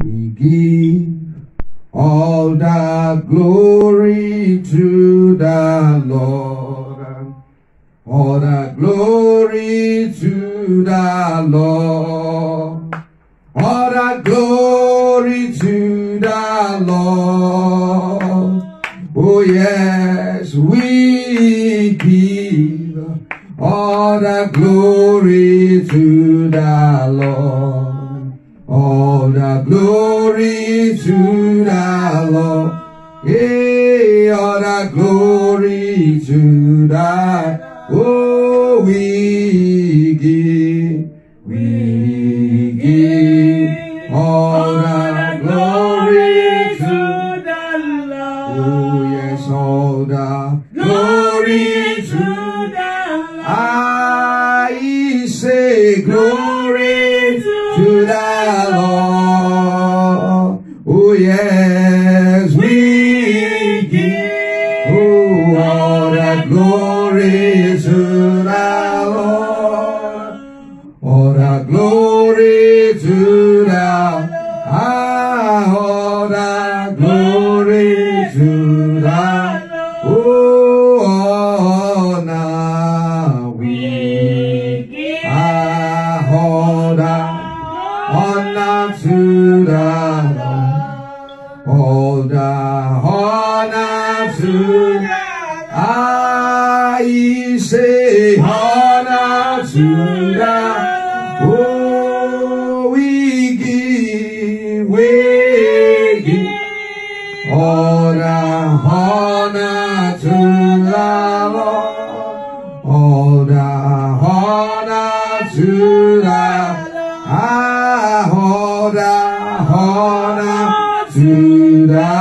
We give all the glory to the Lord. All the glory to the Lord. All the glory to the Lord. Oh yes, we give all the glory to the Lord. All the glory to the Lord. Yeah, all the glory to the oh, we give all the glory to the Lord. Oh yes, all the glory to the Lord. I say glory to the Lord. Oh yes, we give all the glory to the Lord. All the glory to the all the glory to the oh, now we give all the honor to the Lord. All the honor to the I say honor to the oh, we give all the honor to the Lord. All the honor to the all the honor to the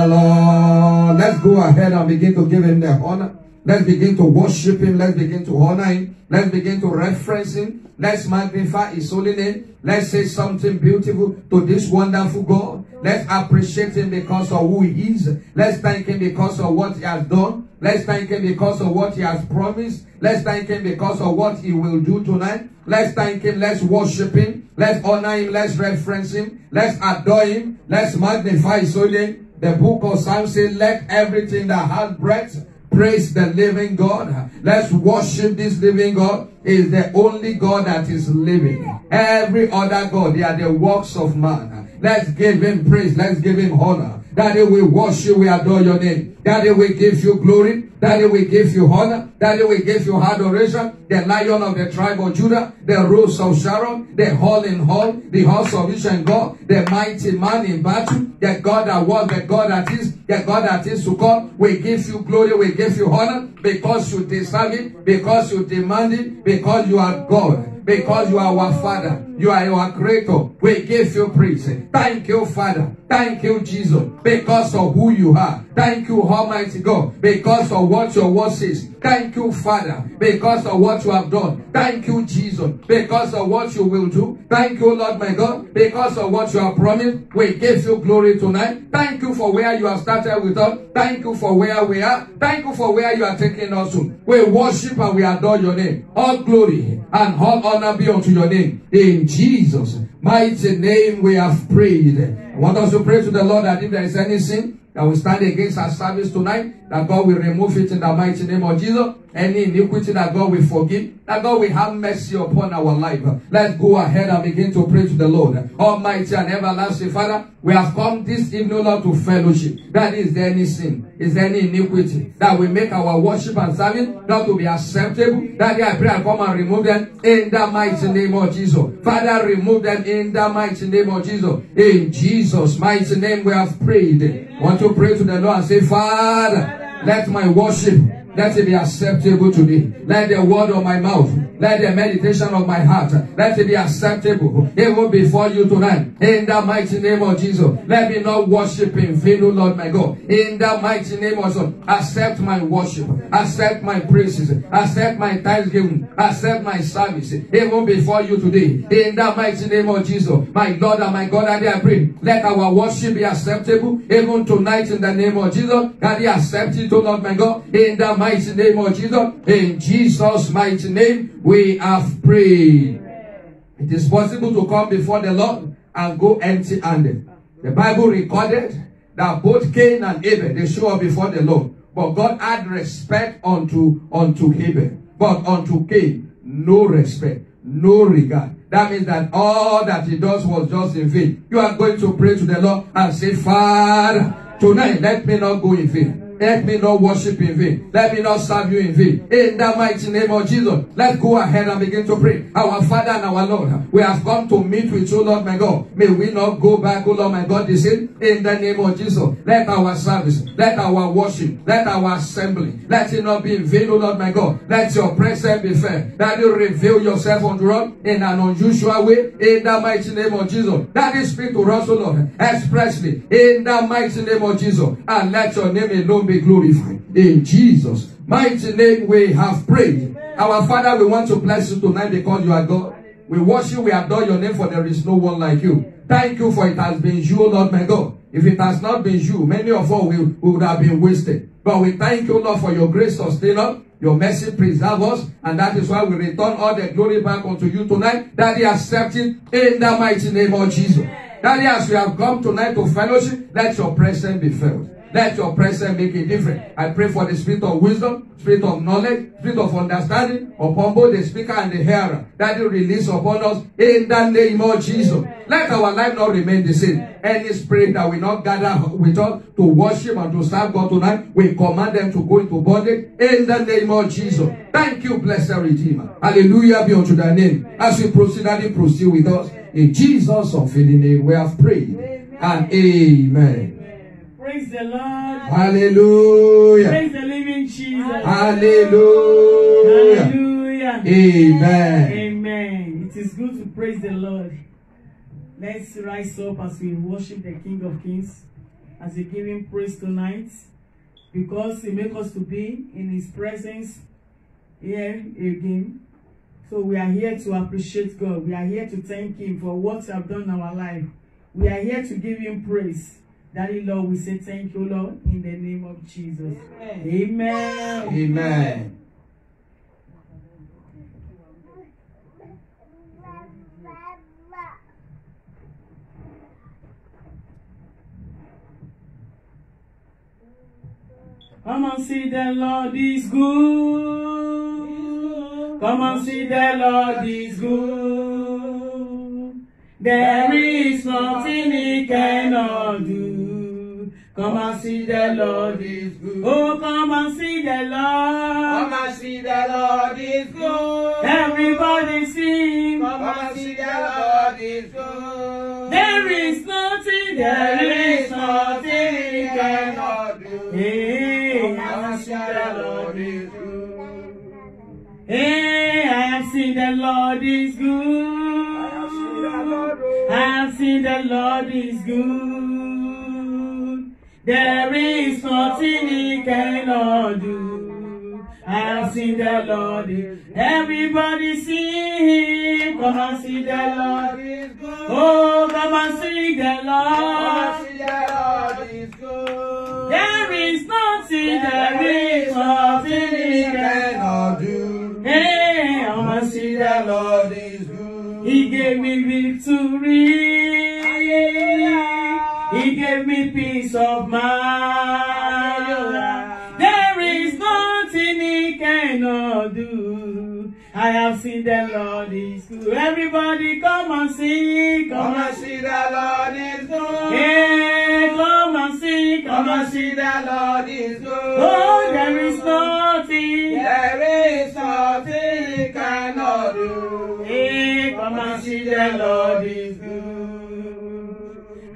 Lord. Let's go ahead and begin to give him the honor. Let's begin to worship him. Let's begin to honor him. Let's begin to reference him. Let's magnify his holy name. Let's say something beautiful to this wonderful God. Let's appreciate him because of who he is. Let's thank him because of what he has done. Let's thank him because of what he has promised. Let's thank him because of what he will do tonight. Let's thank him. Let's worship him. Let's honor him. Let's reference him. Let's adore him. Let's magnify his holy name. The book of Psalms says, let everything that has breath praise the living God. Let's worship this living God. He is the only God that is living. Every other God, they are the works of man. Let's give him praise. Let's give him honor. Daddy, we worship, we adore your name. Daddy, we give you glory. Daddy, we give you honor. Daddy, we give you adoration. The Lion of the tribe of Judah, the Rose of Sharon, the Hall in Hall, the House of Israel God, the mighty man in battle, the God that was, the God that is, the God that is to come. We give you glory, we give you honor, because you deserve it, because you demand it, because you are God, because you are our Father, you are our Creator. We give you praise. Thank you, Father. Thank you, Jesus, because of who you are. Thank you, Almighty God, because of what your word says. Thank you, Father, because of what you have done. Thank you, Jesus, because of what you will do. Thank you, Lord my God, because of what you have promised. We give you glory tonight. Thank you for where you have started with us. Thank you for where we are. Thank you for where you are taking us to. We worship and we adore your name. All glory and all honor be unto your name. In Jesus' mighty name we have prayed. I want us to pray to the Lord that if there is any sin that will stand against our service tonight, that God will remove it in the mighty name of Jesus. Any iniquity, that God will forgive, that God will have mercy upon our life. Let's go ahead and begin to pray to the Lord. Almighty and everlasting Father, we have come this evening, Lord, to fellowship. That is there any sin, is there any iniquity that will make our worship and service not to be acceptable? That I pray and come and remove them in the mighty name of Jesus. Father, remove them in the mighty name of Jesus. In Jesus' mighty name we have prayed. I want to pray to the Lord and say, Father, let my worship, let it be acceptable to thee. Let the word of my mouth, let the meditation of my heart, let it be acceptable even before you tonight. In the mighty name of Jesus. Let me not worship in vain, O Lord my God. In the mighty name of Jesus. Accept my worship. Accept my praises. Accept my thanksgiving. Accept my service even before you today. In the mighty name of Jesus. My Lord and my God, I pray. Let our worship be acceptable even tonight in the name of Jesus. That you accept it, O Lord my God. In the mighty name of Jesus. In Jesus' mighty name we have prayed. It is possible to come before the Lord and go empty-handed. The Bible recorded that both Cain and Abel, they show up before the Lord. But God had respect unto Abel. But unto Cain, no respect, no regard. That means that all that he does was just in vain. You are going to pray to the Lord and say, Father, tonight let me not go in vain. Let me not worship in vain. Let me not serve you in vain. In the mighty name of Jesus, let's go ahead and begin to pray. Our Father and our Lord, we have come to meet with you, Lord my God. May we not go back, oh Lord my God, this in the name of Jesus. Let our service, let our worship, let our assembly, let it not be in vain, oh Lord my God. Let your presence be fair. That you reveal yourself unto us in an unusual way. In the mighty name of Jesus. That you speak to us, oh Lord, expressly. In the mighty name of Jesus. And let your name alone be glorified. In Jesus' mighty name we have prayed. Our Father, we want to bless you tonight because you are God. We worship, we adore your name, for there is no one like you. Thank you, for it has been you, Lord my God. If it has not been you, many of us would have been wasted. But we thank you, Lord, for your grace sustain us. Your mercy preserve us, and that is why we return all the glory back unto you tonight. That He accept it in the mighty name of Jesus. That as we have come tonight to fellowship, let your presence be felt. Let your presence make a difference. I pray for the spirit of wisdom, spirit of knowledge, spirit of understanding upon both the speaker and the hearer. That you release upon us in the name of Jesus. Let our life not remain the same. Any spirit that will not gather with us to worship and to serve God tonight, we command them to go into bondage in the name of Jesus. Thank you, blessed Redeemer. Hallelujah be unto thy name. As we proceed, proceed with us. In Jesus' unfailing name we have prayed. And amen. Praise the Lord. Hallelujah. Praise the living Jesus. Hallelujah. Hallelujah. Amen. Amen. It is good to praise the Lord. Let's rise up as we worship the King of Kings, as we give Him praise tonight, because He makes us to be in His presence here again. So we are here to appreciate God. We are here to thank Him for what He has done in our life. We are here to give Him praise. Daddy Lord, we say thank you, Lord, in the name of Jesus. Amen. Amen. Come and see the Lord is good. Come and see the Lord is good. There is nothing He cannot do. Come and see the Lord is good. Oh, come and see the Lord. Come and see the Lord is good. Everybody sing. Come and see the Lord is good. There is nothing He cannot do. Hey, Come and see the Lord is good. Hey, I have seen the Lord is good. I have seen the Lord is good. There is nothing He cannot do. I have seen the Lord is good. Everybody sing. Come and see the Lord is good. Oh, come and see the Lord. Come and see the Lord is good. There is nothing He cannot do. Hey, come and see The Lord is good. He gave me victory. He gave me peace of mind. There is nothing He cannot do. I have seen the Lord is good. Everybody come and see. Come and see the Lord is good. Hey, come and see. Come and see the Lord is good. Oh, there is nothing. There is nothing He cannot do. Hey, come and see the Lord is good.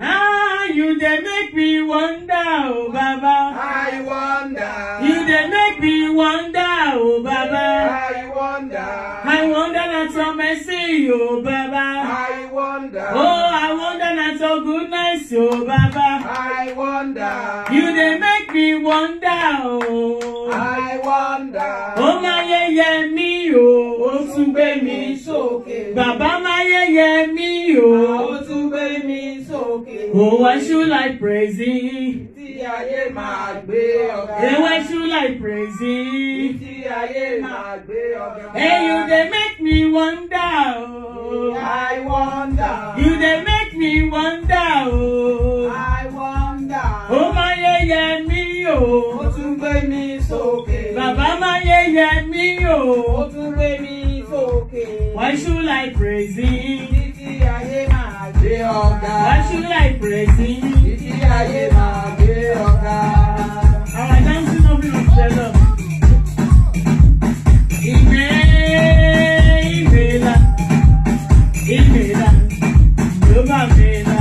Ah, you they make me wonder, oh Baba. I wonder. You they make me wonder, oh Baba. I wonder. I wonder at your mercy, oh Baba. I wonder. Oh, I wonder at your goodness, oh Baba. I wonder. You they make me wonder, oh. I wonder. Oh my yeah me, oh, tún gbé mi sókè. Baba my yeah me, oh. Ó tún gbé mi sókè. Oh, why should I praise Him? Tí ayé máa gbé ọ̀gá. Hey, why should I praise Him? Tí ayé máa gbé ọ̀gá. Hey, you they make me wonder, oh. I wonder. You they make me me wonder, oh. I wonder. Oh, my yeah, me, oh. Ó tún gbé mi sókè. Baba, my yeah, me, oh. Ó tún gbé mi sókè. Why should I praise him? Títí ayé máa gbé ọ̀gá. Why should I praise him? Títí ayé máa gbé ọ̀gá. Our dancing of the Lord. Imela, Yoba Mela,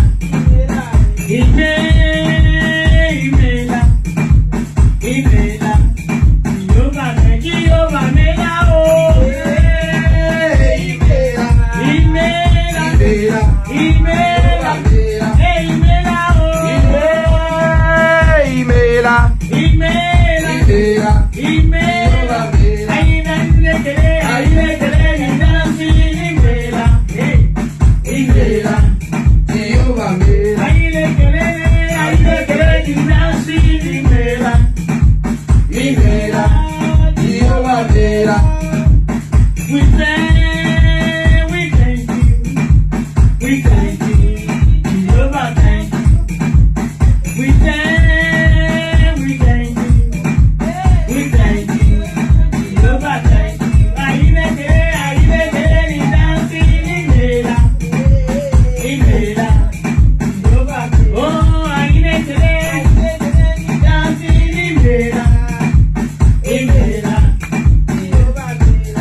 Imela, Yoba Mela, oh,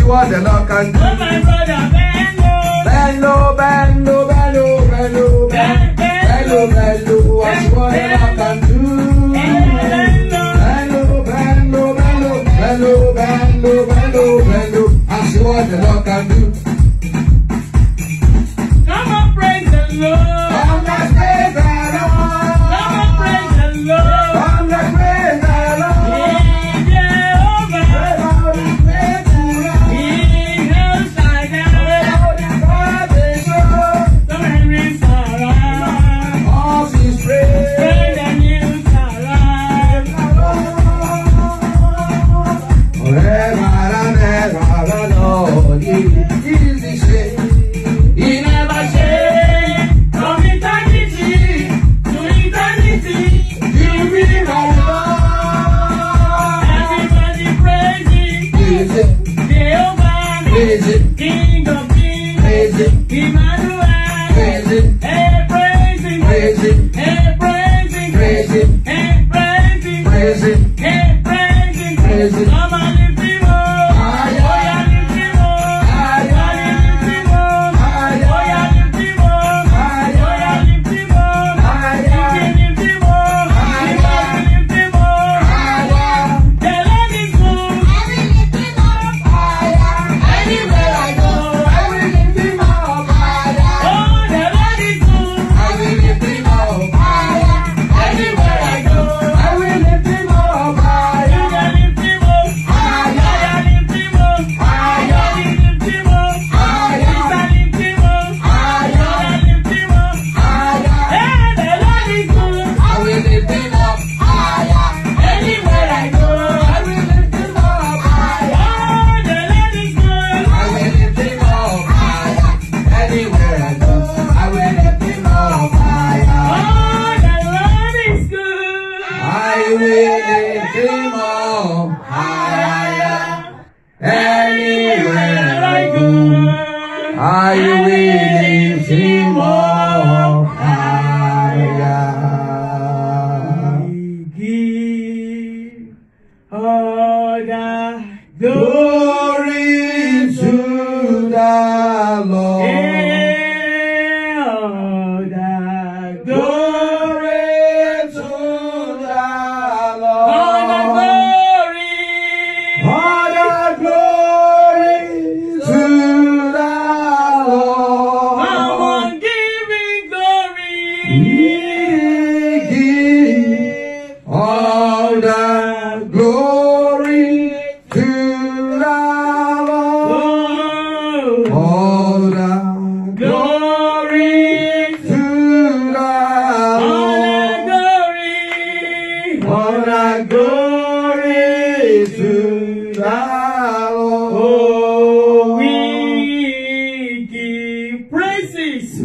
what the Lord can do. Oh, my brother, Bend low, bend low, bend low, bend low, bend low, bend low, watch what the Lord can do. Bend low, bend low, bend low, bend low, bend low, bend low, bend low, and see what the Lord can do. come on, praise the Lord. Come, let's praise the Lord. Come on, praise the Lord. Come, let's praise the Lord. King of kings, praise him. Emmanuel, praise him. Hey, praise him, praise him. Hey, praise him, praise him. Hey, praise him, praise him. Hey, praise him, praise him. Come on, lift him up. Oh, yeah, lift him up. Oh, yeah, lift him up. Oh, yeah, lift him up. Oh, yeah, lift him up. Lift him up. Lift him up. The Lord is good. Anywhere I go, I will lift him up. Oh, the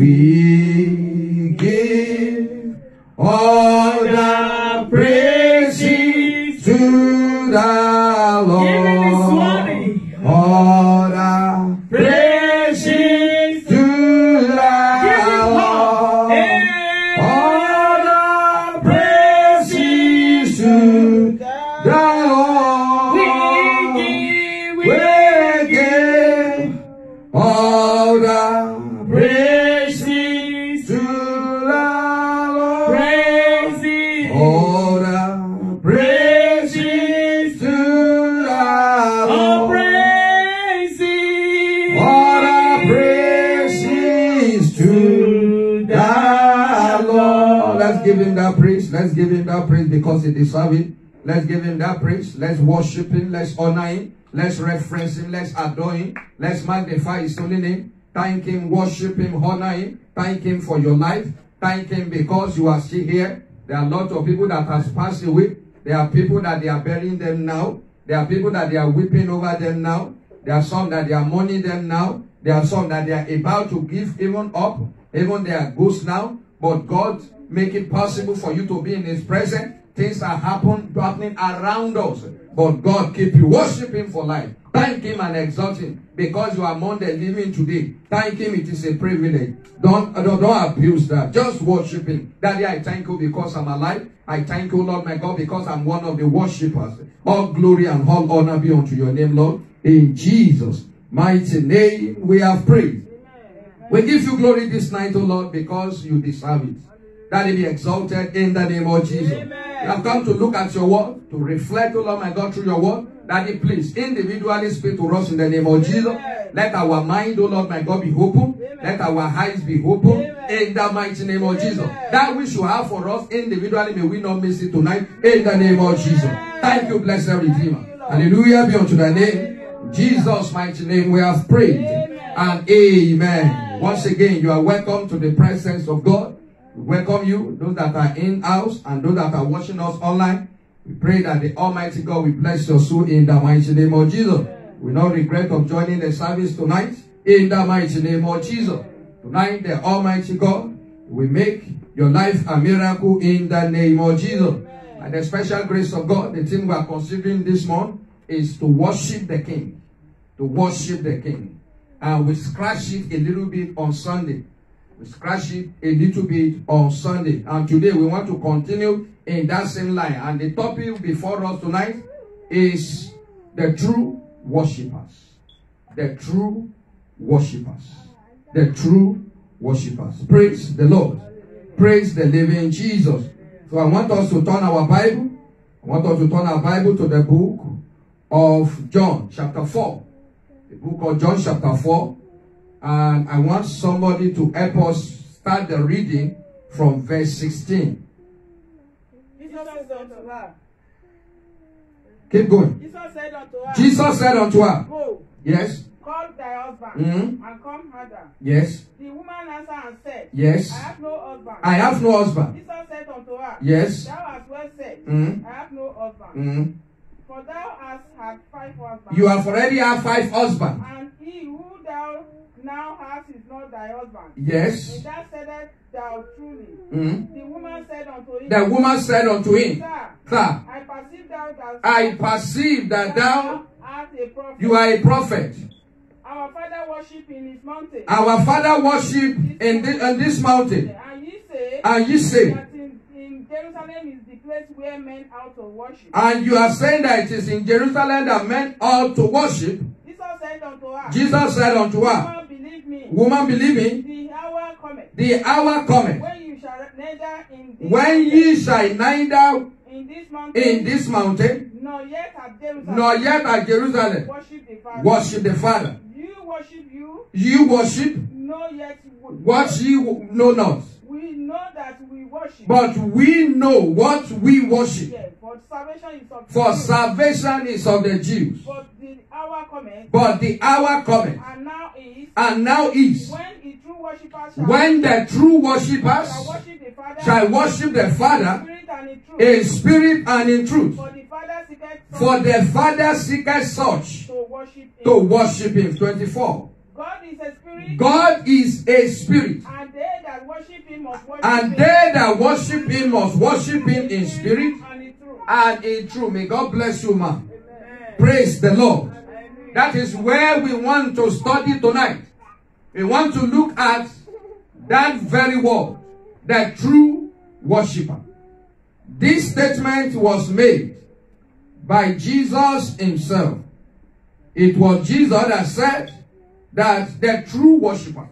We give all the praises to the Lord. All the praises to the Lord. All the praises to the Lord. We give all the praises to the Lord. Praises. All the praises to the Lord. All the praises to the Lord. Let's give him that praise. Let's give him that praise because he deserves it. Let's give him that praise. Let's worship him. Let's honor him. Let's reference him. Let's adore him. Let's magnify his holy name. Thank him, worship him, honor him. Thank him for your life. Thank him because you are still here. There are a lot of people that has passed away. There are people that they are burying them now. There are people that they are weeping over them now. There are some that they are mourning them now. There are some that they are about to give even up. Even they are ghosts now. But God make it possible for you to be in his presence. Things are happening around us. But God keep you. Worship him for life. Thank him and exalt him because you are among the living today. Thank him. It is a privilege. Don't abuse that. Just worship him. Daddy, I thank you because I'm alive. I thank you, Lord my God, because I'm one of the worshippers. All glory and all honor be unto your name, Lord. In Jesus' mighty name we have prayed. We give you glory this night, O Lord, because you deserve it. Daddy, be exalted in the name of Jesus. We have come to look at your word, to reflect, O Lord my God, through your word. Daddy, please, individually speak to us in the name of Jesus. Let our mind, O Lord my God, be open. Let our eyes be open in the mighty name of Jesus. That which you have for us individually, may we not miss it tonight in the name of Jesus. Thank you, blessed Redeemer. Hallelujah be unto thy name. In Jesus' mighty name we have prayed. And amen. Once again, you are welcome to the presence of God. We welcome you, those that are in-house and those that are watching us online. We pray that the Almighty God will bless your soul in the mighty name of Jesus. We no regret of joining the service tonight in the mighty name of Jesus. Tonight, the Almighty God will make your life a miracle in the name of Jesus. And the special grace of God, the thing we are considering this month is to worship the King. To worship the King. And we scratch it a little bit on Sunday. We scratch it a little bit on Sunday. And today we want to continue in that same line. And the topic before us tonight is the true worshippers. The true worshippers. The true worshippers. Praise the Lord. Praise the living Jesus. So I want us to turn our Bible. I want us to turn our Bible to the book of John chapter 4. The book of John chapter 4. And I want somebody to help us start the reading from verse 16. Keep going. Jesus said unto her, Go. Yes. Call thy husband and come hither. Yes. The woman answered and said, Yes. I have no husband. I have no husband. Jesus said unto her, Yes. Thou hast well said, I have no husband. For thou hast had 5 husbands. You have already had 5 husbands. And he who thou now hast is not thy husband. Yes. And thou saidest thou truly. The woman said unto him, The woman said unto him, Sir, I perceive that thou art a prophet. You are a prophet. Our father worship in his mountain. Our father worship in this mountain. And ye say that in Jerusalem is the place where men ought to worship. And you are saying that it is in Jerusalem that men ought to worship. Jesus said unto her, Woman, believe me. The hour cometh. The hour cometh. When ye shall neither in this mountain, nor yet at Jerusalem, worship the Father. You You worship worship no yet what you know not. We know that we worship. But we know what we worship. Yeah, for salvation is of the Jews. But the hour cometh. And now is. When the true worshippers shall worship the Father in spirit and in truth. For the Father seeketh such to worship him. 24. God is a spirit. God is a spirit. And they that worship him must worship And him. they that worship him must worship him in spirit And in truth. and in truth. May God bless you, man. Amen. Praise the Lord. Amen. That is where we want to study tonight. We want to look at that very word, the true worshiper. This statement was made by Jesus himself. It was Jesus that said that the true worshiper.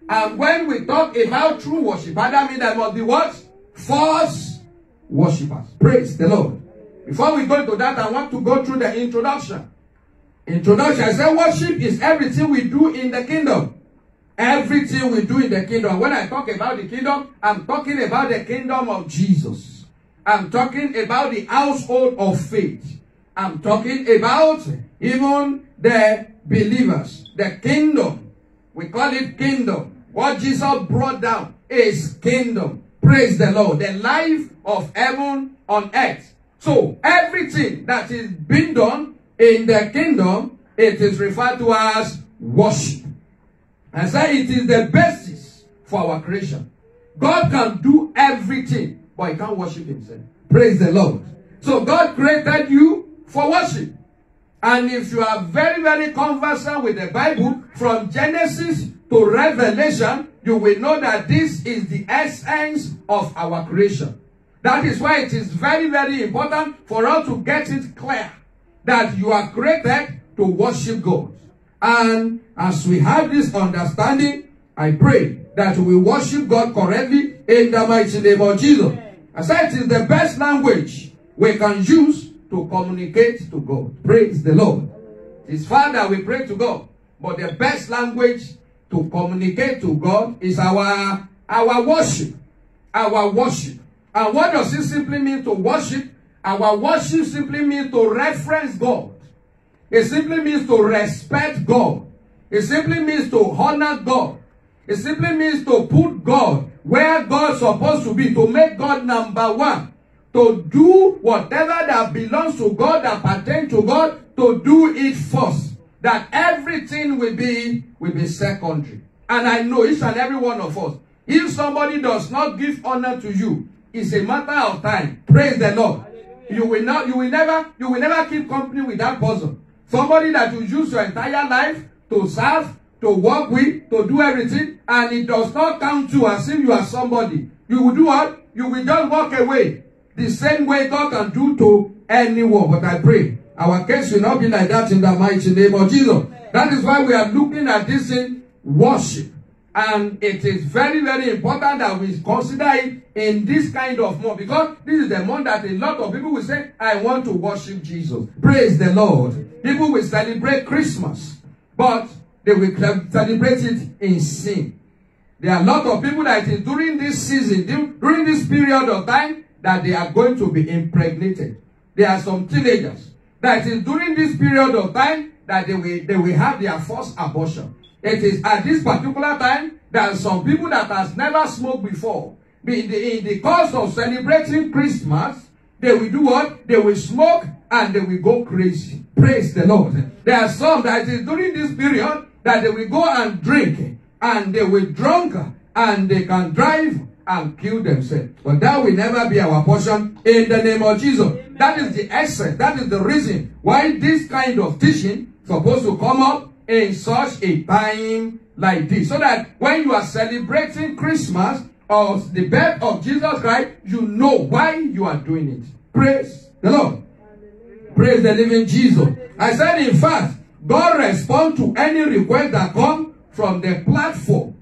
And when we talk about true worshiper, that means there must be what? False worshippers. Praise the Lord. Before we go into that, I want to go through the introduction. Introduction, I said worship is everything we do in the kingdom. Everything we do in the kingdom. When I talk about the kingdom, I'm talking about the kingdom of Jesus. I'm talking about the household of faith. I'm talking about even the believers. The kingdom. We call it kingdom. What Jesus brought down is kingdom. Praise the Lord. The life of heaven on earth. So everything that is being done in the kingdom, it is referred to as worship. I say it is the basis for our creation. God can do everything, but he can't worship himself. Praise the Lord. So God created you for worship. And if you are very, very conversant with the Bible, from Genesis to Revelation, you will know that this is the essence of our creation. That is why it is very, very important for us to get it clear that you are created to worship God. And as we have this understanding, I pray that we worship God correctly in the mighty name of Jesus. I said it is the best language we can use to communicate to God. Praise the Lord. It's Father, we pray to God. But the best language to communicate to God is our worship. Our worship. And what does it simply mean to worship? Our worship simply means to reference God. It simply means to respect God. It simply means to honor God. It simply means to put God where God's supposed to be, to make God number one, to do whatever that belongs to God, that pertains to God, to do it first. That everything will be secondary. And I know each and every one of us, if somebody does not give honor to you, it's a matter of time. Praise the Lord. You will never keep company with that person. Somebody that you use your entire life to serve, to work with, to do everything, and it does not count you as if you are somebody. You will do what? You will just walk away. The same way God can do to anyone. But I pray our case will not be like that in the mighty name of Jesus. That is why we are looking at this in worship. And it is very, very important that we consider it in this kind of month. Because this is the month that a lot of people will say, I want to worship Jesus. Praise the Lord. People will celebrate Christmas. But they will celebrate it in sin. There are a lot of people that is during this season, during this period of time, that they are going to be impregnated. There are some teenagers that is during this period of time that they will have their first abortion. It is at this particular time that some people that has never smoked before, in the course of celebrating Christmas, they will do what? They will smoke and they will go crazy. Praise the Lord. There are some that is during this period that they will go and drink and they will drunk and they can drive and kill themselves. But that will never be our portion in the name of Jesus. Amen. That is the essence. That is the reason why this kind of teaching is supposed to come up in such a time like this. So that when you are celebrating Christmas or the birth of Jesus Christ, you know why you are doing it. Praise the Lord. Hallelujah. Praise the living Jesus. Hallelujah. I said, in fact, God responds to any request that comes from the platform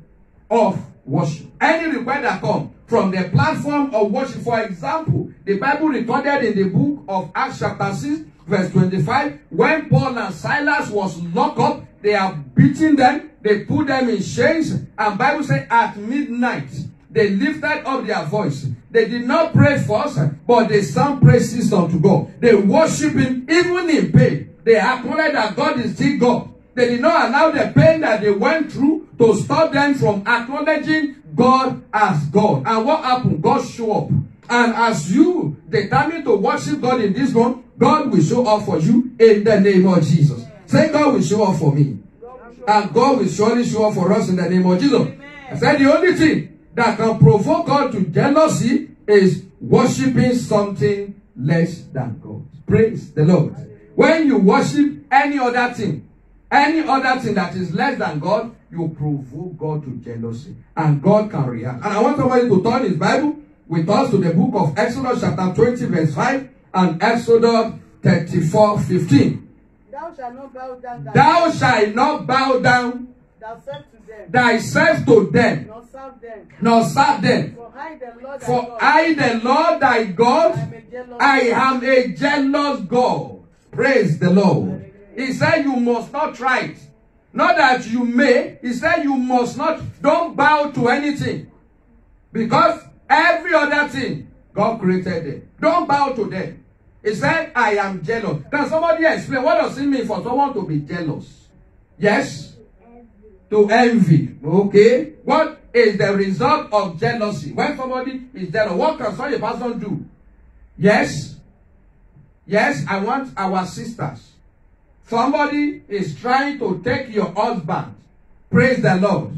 of worship. Any request that comes from the platform of worship. For example, the Bible recorded in the book of Acts chapter 6, verse 25, when Paul and Silas was locked up, they are beating them, they put them in chains, and Bible says at midnight, they lifted up their voice. They did not pray first, but they sang praises unto God. They worship him even in pain. They acknowledge that God is still God. They did not allow the pain that they went through to stop them from acknowledging God as God. And what happened? God showed up. And as you determine to worship God in this month, God will show up for you in the name of Jesus. Say, God will show up for me. And God will surely show up for us in the name of Jesus. I said the only thing that can provoke God to jealousy is worshiping something less than God. Praise the Lord. When you worship any other thing that is less than God, you provoke God to jealousy. And God can react. And I want somebody to turn his Bible with us to the book of Exodus chapter 20 verse 5 and Exodus 34:15. Thou shalt not bow down. Thou shalt not bow down thyself to them, nor serve them. For I, the Lord thy God, I am a jealous God. Praise the Lord. He said you must not try it. Not that you may. He said you must not. Don't bow to anything. Because every other thing, God created them. Don't bow to them. He said, I am jealous. Can somebody explain what does it mean for someone to be jealous? Yes? To envy. Okay? What is the result of jealousy? When somebody is jealous, what can such a person do? Yes? Yes, I want our sisters. Somebody is trying to take your husband. Praise the Lord.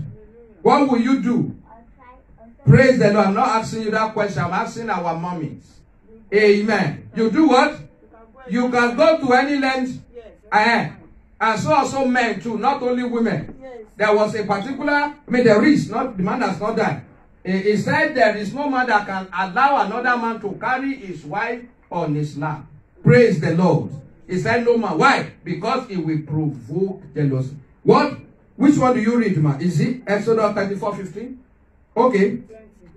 What will you do? Praise the Lord. I'm not asking you that question. I'm asking our mommies. Amen. You do what? You can go to any length. And so also men too, not only women. There was a particular, there is, not the man has not died. He said there is no man that can allow another man to carry his wife on his lap. Praise the Lord. He said no man. Why? Because it will provoke jealousy. What? Which one do you read, man? Is it Exodus 34:15? Okay.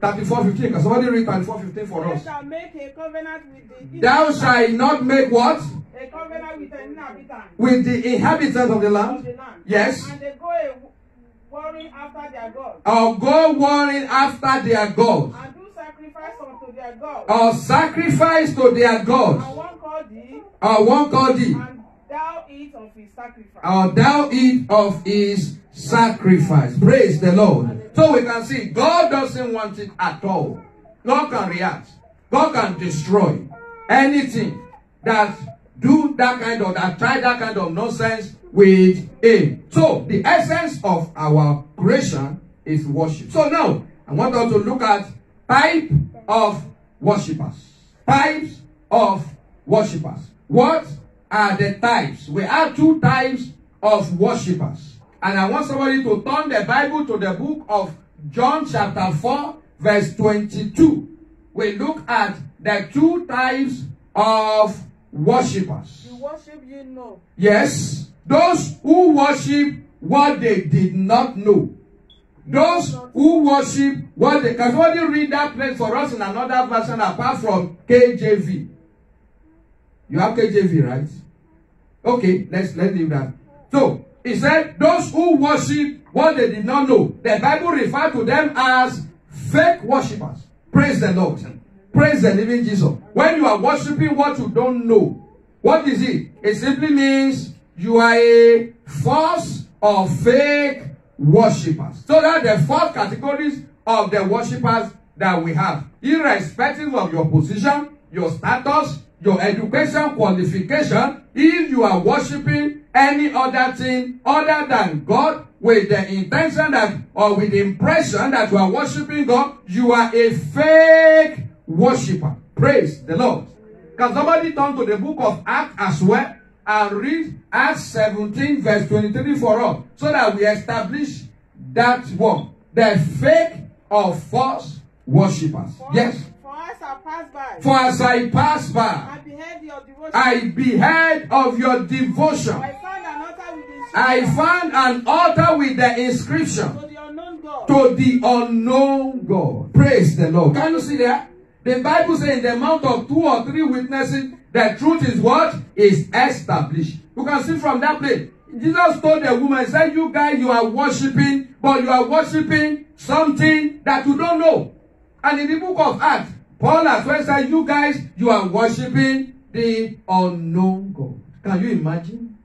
34:15. Can somebody read 34:15 for us? Thou shalt make a covenant with the Thou shalt not make what? A covenant with the inhabitants. With the inhabitants of the land? Yes. And they go warring after their God. Or go warring after their God. And do sacrifice unto their God. Or sacrifice to their God. And one called thee. Or one called thee. And thou eat of his sacrifice. Or thou eat of his sacrifice. Praise the Lord. So we can see God doesn't want it at all. God can react. God can destroy anything that do that kind of, that try that kind of nonsense with him. So the essence of our creation is worship. So now I want us to look at type of worshippers. Types of worshippers. What are the types? We have two types of worshippers. And I want somebody to turn the Bible to the book of John chapter 4 verse 22. We look at the two types of worshippers. You worship you know. Yes. Those who worship what they did not know. Those who worship what they... Can somebody read that place for us in another version apart from KJV? You have KJV, right? Okay, let's leave that. So, he said, those who worship what they did not know. The Bible refers to them as fake worshippers. Praise the Lord. Praise the living Jesus. When you are worshiping what you don't know, what is it? It simply means you are a false or fake worshippers. So that the four categories of the worshippers that we have, irrespective of your position, your status, your education qualification, if you are worshiping any other thing other than God with the intention that, or with the impression that you are worshiping God, you are a fake worshipper. Praise the Lord. Can somebody turn to the book of Acts as well and read Acts 17 verse 23 for us, so that we establish that one, the fake or false worshippers. Yes. For as I pass by, I beheld of your devotion. I found an altar with the inscription to the unknown God. Praise the Lord. Can you see that? The Bible says in the mouth of 2 or 3 witnesses, the truth is what? Is established. You can see from that place. Jesus told the woman, he said, you guys, you are worshiping, but you are worshiping something that you don't know. And in the book of Acts, Paul as well said, you guys, you are worshiping the unknown God. Can you imagine?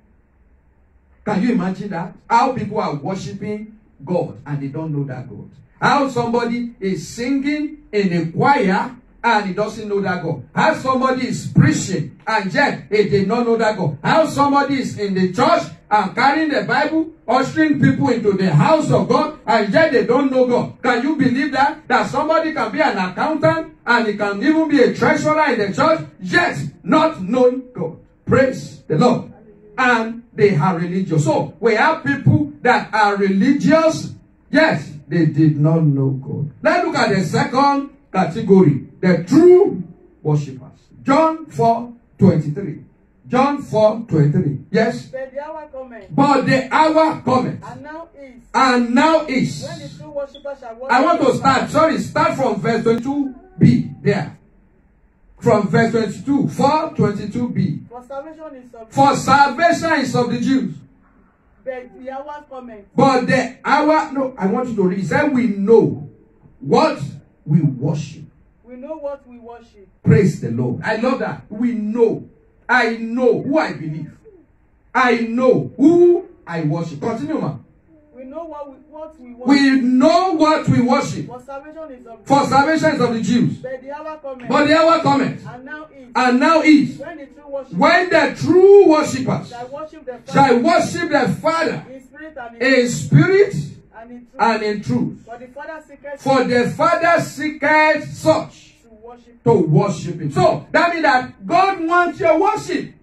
Can you imagine that? How people are worshiping God and they don't know that God. How somebody is singing in a choir and he doesn't know that God. How somebody is preaching and yet he did not know that God. How somebody is in the church and carrying the Bible, ushering people into the house of God, and yet they don't know God. Can you believe that? That somebody can be an accountant and he can even be a treasurer in the church, yet not knowing God. Praise the Lord. And they are religious. So we have people that are religious, yes, they did not know God. Let's look at the second category, the true worshippers. John 4:23. John 4:23. Yes. But the hour cometh. But the hour cometh. And now is. And now is. When the true worshippers shall worship. I want to start from verse 22b there. From verse 22, 4:22b. For salvation is of. For salvation is of the Jews. But the hour cometh. But the hour, no, I want you to read. He said, we know what we worship. We know what we worship. Praise the Lord. I love that. We know. I know who I believe. I know who I worship. Continue, man. We know what we worship. We know what we worship. For salvation is of. For salvation is of the Jews. But the hour cometh. But the hour cometh. And now is. And now is. When the true worshippers. When the true worshippers Shall worship the Father. shall worship the Father In spirit and in spirit and in truth. and in truth. For the Father seeketh. For the Father seeketh such to worship him. So that means that God wants your worship.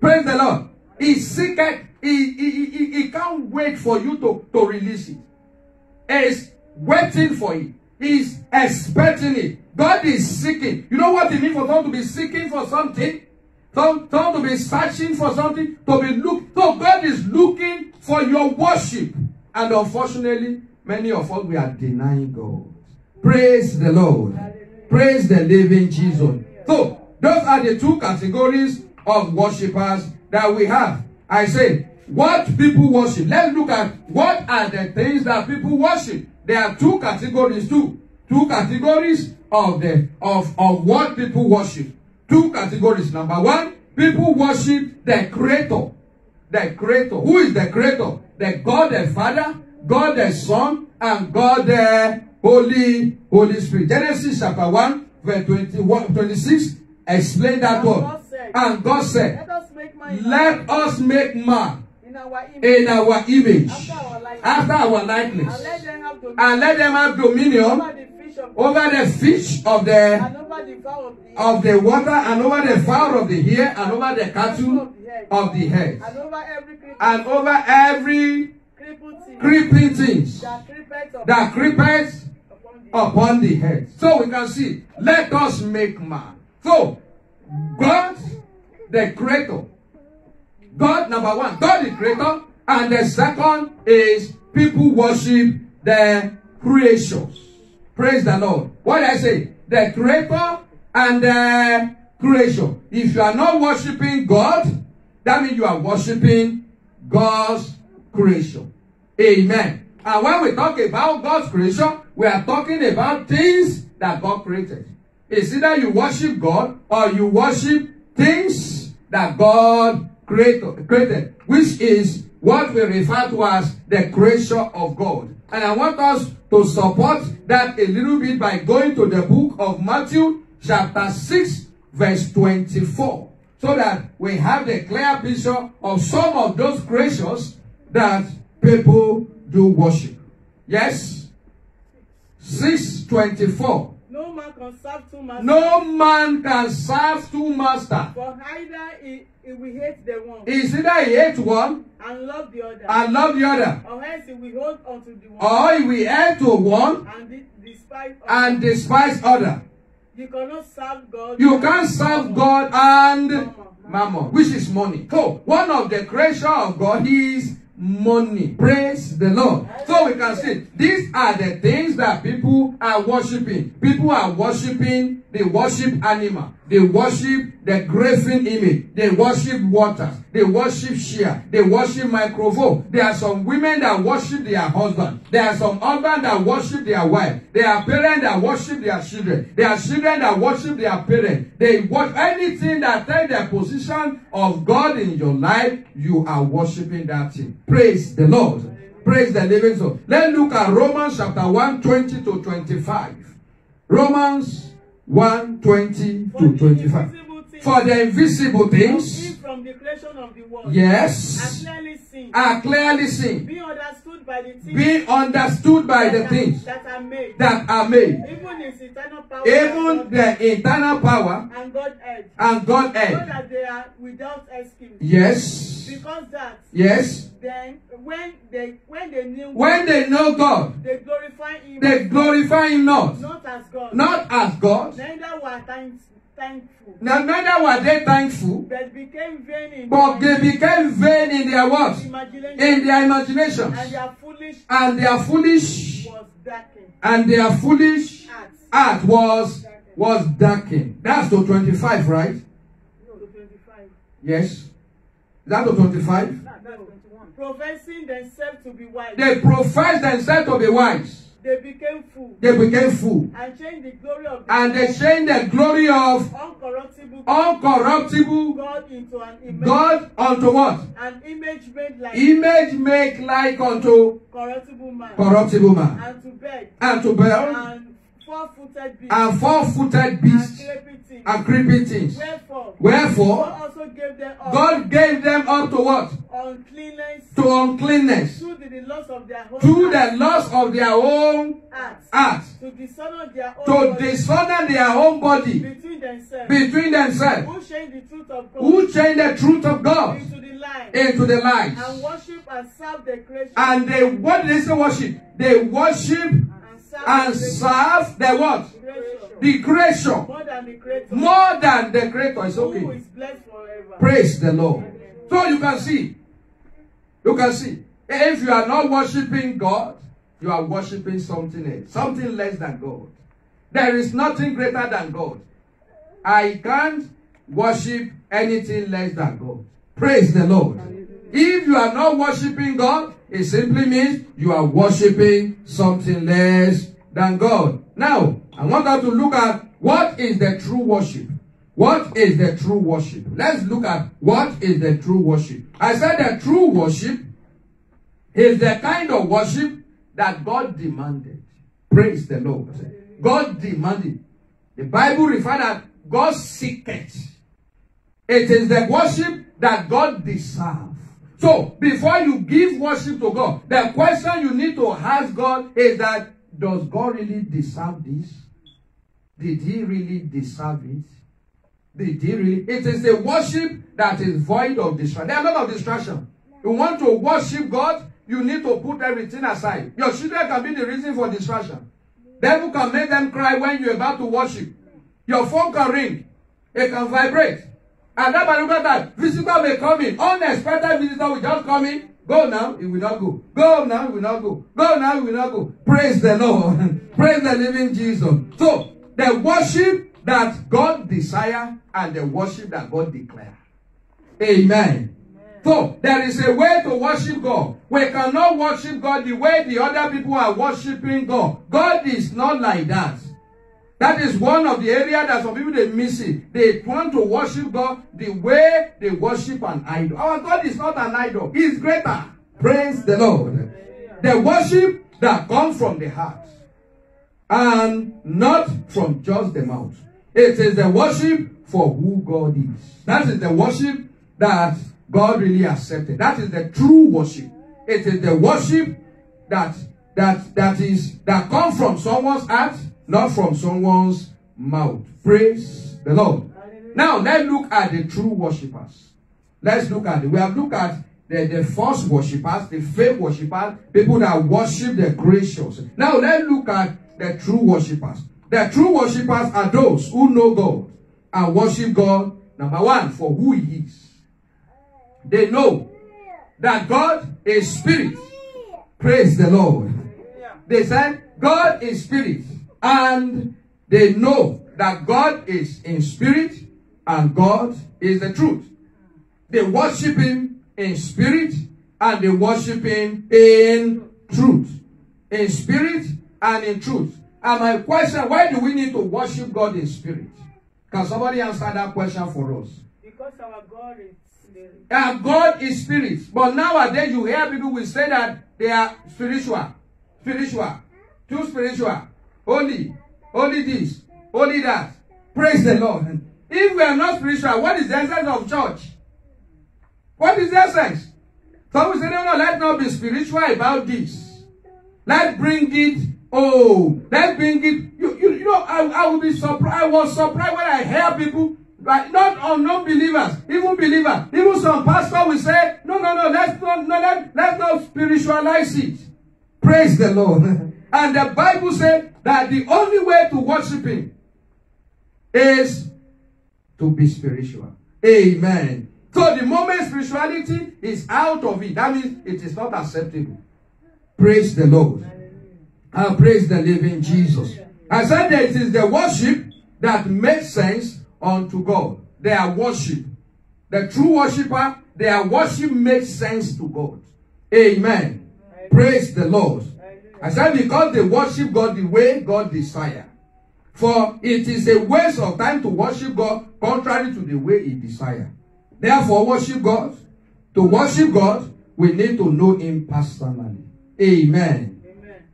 Praise the Lord. He seeketh. He can't wait for you to release it. He's waiting for it. He's expecting it. God is seeking. You know what it means for someone to be seeking for something? Someone to be searching for something, to be look. So God is looking for your worship. And unfortunately, many of us, we are denying God. Praise the Lord. Praise the living Jesus. So, those are the two categories of worshippers that we have. I say, what people worship. Let's look at what are the things that people worship. There are two categories too. Two categories of what people worship. Two categories. Number one, people worship the Creator. The Creator. Who is the Creator? The God the Father, God the Son, and God the Holy Spirit. Genesis chapter 1, verse 26, explain that word. And God said, let us make man in our image, after our likeness, and let them have dominion over the fish of the water, and over the fowl of the air, and over the cattle of the head, and over every creeping things that creepeth upon the head. So we can see, let us make man. So God the Creator. God, number one, God the Creator. And the second is people worship the creations. Praise the Lord. What did I say? The Creator and the creation. If you are not worshiping God, that means you are worshiping God's creation. Amen. And when we talk about God's creation, we are talking about things that God created. It's either you worship God or you worship things that God created, which is what we refer to as the creation of God. And I want us to support that a little bit by going to the book of Matthew chapter 6 verse 24. So that we have the clear picture of some of those creations that people do worship. Yes? 6:24. No man can serve two masters. No man can serve two masters. For either he will hate the one. It's either he hates one and love the other. And love the other. Or else he will hold onto the one. Or he will hate to one and despise other. You cannot serve God. You can't serve God and mammon, which is money. So one of the creation of God is money. Praise the Lord. So we can see these are the things that people are worshiping. People are worshiping, they worship animal. They worship the graven image. They worship waters. They worship shear. They worship microphone. There are some women that worship their husband. There are some husbands that worship their wife. There are parents that worship their children. There are children that worship their parents. They worship anything that takes the position of God in your life. You are worshiping that thing. Praise the Lord. Praise the living soul. Let's look at Romans chapter 1, 20 to 25. Romans 1:20 to 25. For the invisible things, from the creation of the world, yes, are clearly seen, being understood by the things, that are made, even its eternal power, even the eternal power and Godhead, so that they are without excuse. Yes. Because that, yes, then when they know God, they glorify Him. They glorify Him not as God. Not as God. Neither were thankful. Now, neither were they thankful, but they became vain in their what? In their imagination. And their foolish heart was darkened. That's to 25, right? No, to 25. Yes. Is that to 25? No, that's 21. Professing themselves to be wise. They professed themselves to be wise. They became fools. And changed the glory of they changed the glory of uncorruptible God into an image. God unto what? An image made like unto corruptible man. And to bear. And four-footed beasts. And creeping things. Wherefore God gave them up to what? Uncleanness. To the loss of their own acts. To dishonor their own body. Between themselves. Who changed the truth of God into the lies. And worship and serve the creation. And what did they say worship? They worship and serve the what? The creation. More than the creator. It's okay. Who is blessed forever. Praise the Lord. So you can see. If you are not worshiping God, you are worshiping something else. Something less than God. There is nothing greater than God. I can't worship anything less than God. Praise the Lord. If you are not worshiping God, it simply means you are worshiping something less than God. Now, I want us to look at what is the true worship. What is the true worship? Let's look at what is the true worship. I said the true worship is the kind of worship that God demanded. Praise the Lord. God demanded. The Bible refers that God seeketh. It is the worship that God deserves. So, before you give worship to God, the question you need to ask God is that, does God really deserve this? Did He really deserve it? Did He really? It is a worship that is void of distraction. There are a lot of distraction. You want to worship God, you need to put everything aside. Your children can be the reason for distraction. Devil can make them cry when you're about to worship. Your phone can ring. It can vibrate. And that particular time, visitor may come in. Unexpected visitor will just come in. Go now, it will not go. Go now, it will not go. Go now, it will not go. Praise the Lord. Praise the living Jesus. So, the worship that God desires and the worship that God declares. Amen. So, there is a way to worship God. We cannot worship God the way the other people are worshiping God. God is not like that. That is one of the areas that some people they miss it. They want to worship God the way they worship an idol. Our God is not an idol. He is greater. Praise the Lord. The worship that comes from the heart and not from just the mouth. It is the worship for who God is. That is the worship that God really accepted. That is the true worship. It is the worship that comes from someone's heart, not from someone's mouth. Praise the Lord. Now, let's look at the true worshippers. Let's look at it. We have looked at the false worshippers, the fake worshippers, people that worship the creations. Now, let's look at the true worshippers. The true worshippers are those who know God and worship God, number one, for who He is. They know that God is spirit. Praise the Lord. They said God is spirit. And they know that God is in spirit and God is the truth. They worship Him in spirit and they worship Him in truth. In spirit and in truth. And my question, why do we need to worship God in spirit? Can somebody answer that question for us? Because our God is spirit. God is spirit. But nowadays you hear people will say that they are spiritual. Too spiritual. Holy this, Only that. Praise the Lord. If we are not spiritual, what is the essence of church? What is the essence? So we say, no, let's not be spiritual about this. Let's bring it. Let's bring it. You know, I will be surprised. I was surprised when I hear people, like not unknown believers, even believers, even some pastor will say, no, let's not spiritualize it. Praise the Lord. And the Bible said that the only way to worship Him is to be spiritual. Amen. So the moment spirituality is out of it, that means it is not acceptable. Praise the Lord. And praise the living Jesus. I said that it is the worship that makes sense unto God. Their worship. The true worshiper, their worship makes sense to God. Amen. Praise the Lord. I said because they worship God the way God desires. For it is a waste of time to worship God contrary to the way He desires. Therefore, worship God. To worship God, we need to know Him personally. Amen.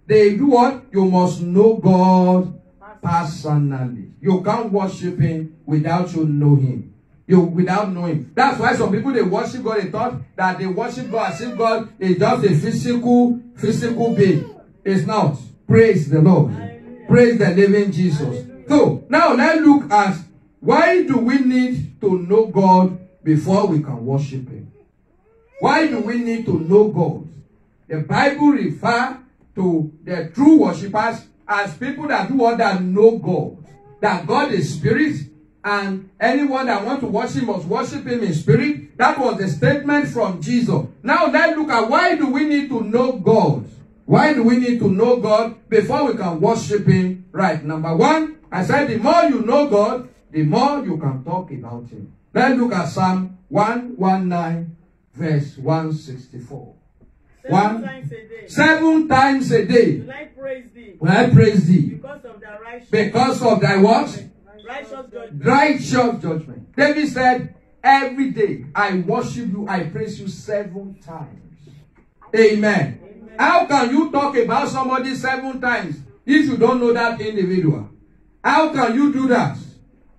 They do what? You must know God personally. You can't worship Him without you know Him. Without knowing. That's why some people, they worship God, they thought that they worship God as if God is just a physical being. It's not. Praise the Lord. Praise the living Jesus. So, now let's look at why do we need to know God before we can worship Him? Why do we need to know God? The Bible refers to the true worshippers as people that do what? That know God. That God is spirit, and anyone that wants to worship must worship Him in spirit. That was the statement from Jesus. Now let's look at why do we need to know God? Why do we need to know God before we can worship Him? Right. Number one, I said the more you know God, the more you can talk about Him. Let's look at Psalm 119, verse 164. 7 times a day. Will I praise Thee? Will I praise Thee? Because of Thy righteousness. Because of Thy what? Righteous judgment. Righteous judgment. David said, every day I worship You, I praise You 7 times. Amen. How can you talk about somebody 7 times if you don't know that individual? How can you do that?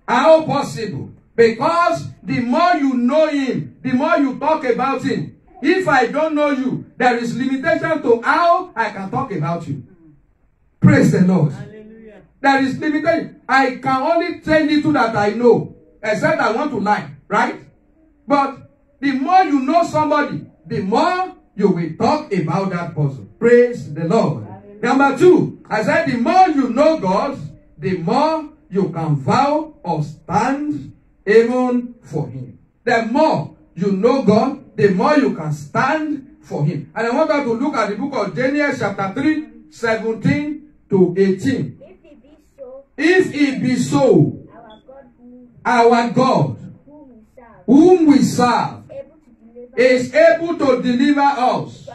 How possible? Because the more you know Him, the more you talk about Him. If I don't know you, there is limitation to how I can talk about you. Praise the Lord. Hallelujah. There is limitation. I can only tell little that I know, except I want to lie, right? But the more you know somebody, the more you will talk about that person. Praise the Lord. Hallelujah. Number 2, I said the more you know God, the more you can vow or stand even for Him. The more you know God, the more you can stand for Him. And I want us to look at the book of Daniel chapter 3, 17 to 18. If it be so, our God, whom we serve, is able to deliver us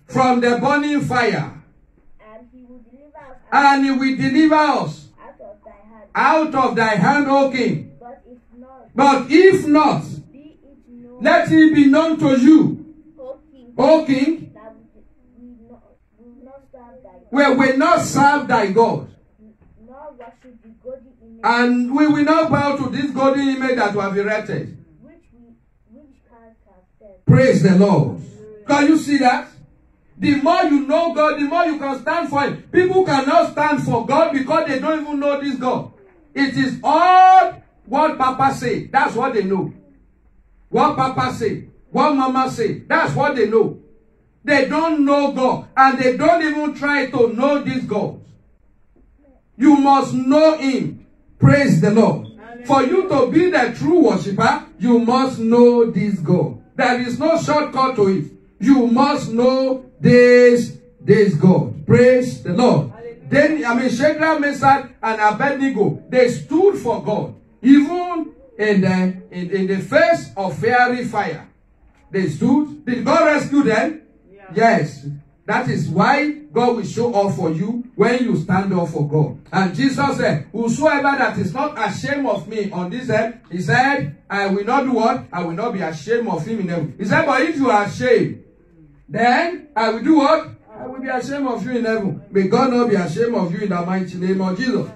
from the burning fire, and He will deliver us out of Thy hand, O King. But if not, let it be known to You, O King, we will not serve Thy God, and we will not bow to this golden image that we have erected. Praise the Lord. Can you see that? The more you know God, the more you can stand for Him. People cannot stand for God because they don't even know this God. It is all what Papa say. That's what they know. What Papa say, what Mama say, that's what they know. They don't know God, and they don't even try to know this God. You must know Him. Praise the Lord. For you to be the true worshiper, you must know this God. There is no shortcut to it. You must know this God. Praise the Lord. Then, Shadrach, Meshach, and Abednego, they stood for God. Even in the face of fiery fire. They stood. Did God rescue them? Yeah. Yes. That is why God will show up for you when you stand up for God. And Jesus said, whosoever that is not ashamed of me on this earth, He said, I will not do what? I will not be ashamed of Him in heaven. He said, but if you are ashamed, then I will do what? I will be ashamed of you in heaven. May God not be ashamed of you in the mighty name of Jesus.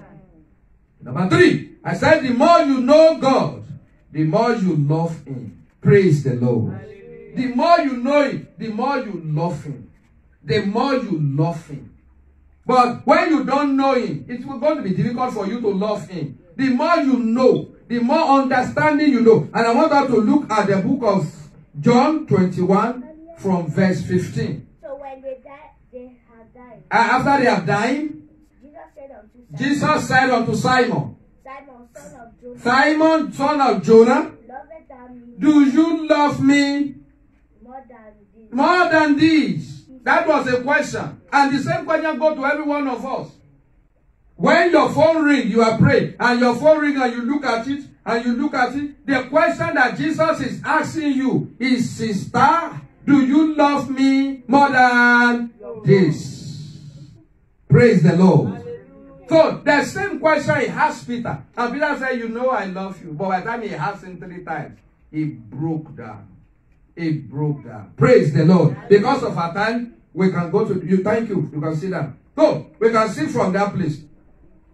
Number 3, I said the more you know God, the more you love him. Praise the Lord. Hallelujah. The more you know him, the more you love him. The more you love him. But when you don't know him, it's going to be difficult for you to love him. The more you know, the more understanding you know. And I want us to look at the book of John 21 from verse 15. So when they died, they have died. After they have died, Jesus said unto Simon, Simon, son of Jonah, do you love me more than these? That was a question. And the same question goes to every one of us. When your phone rings, you are praying, and your phone rings and you look at it, and you look at it, the question that Jesus is asking you is, sister, do you love me more than this? Praise the Lord. So the same question he asked Peter. And Peter said, you know I love you. But by the time he asked him 3 times, he broke down. He broke down. Praise the Lord. Because of our time, we can go to you. Thank you. You can sit down. So we can see from that place.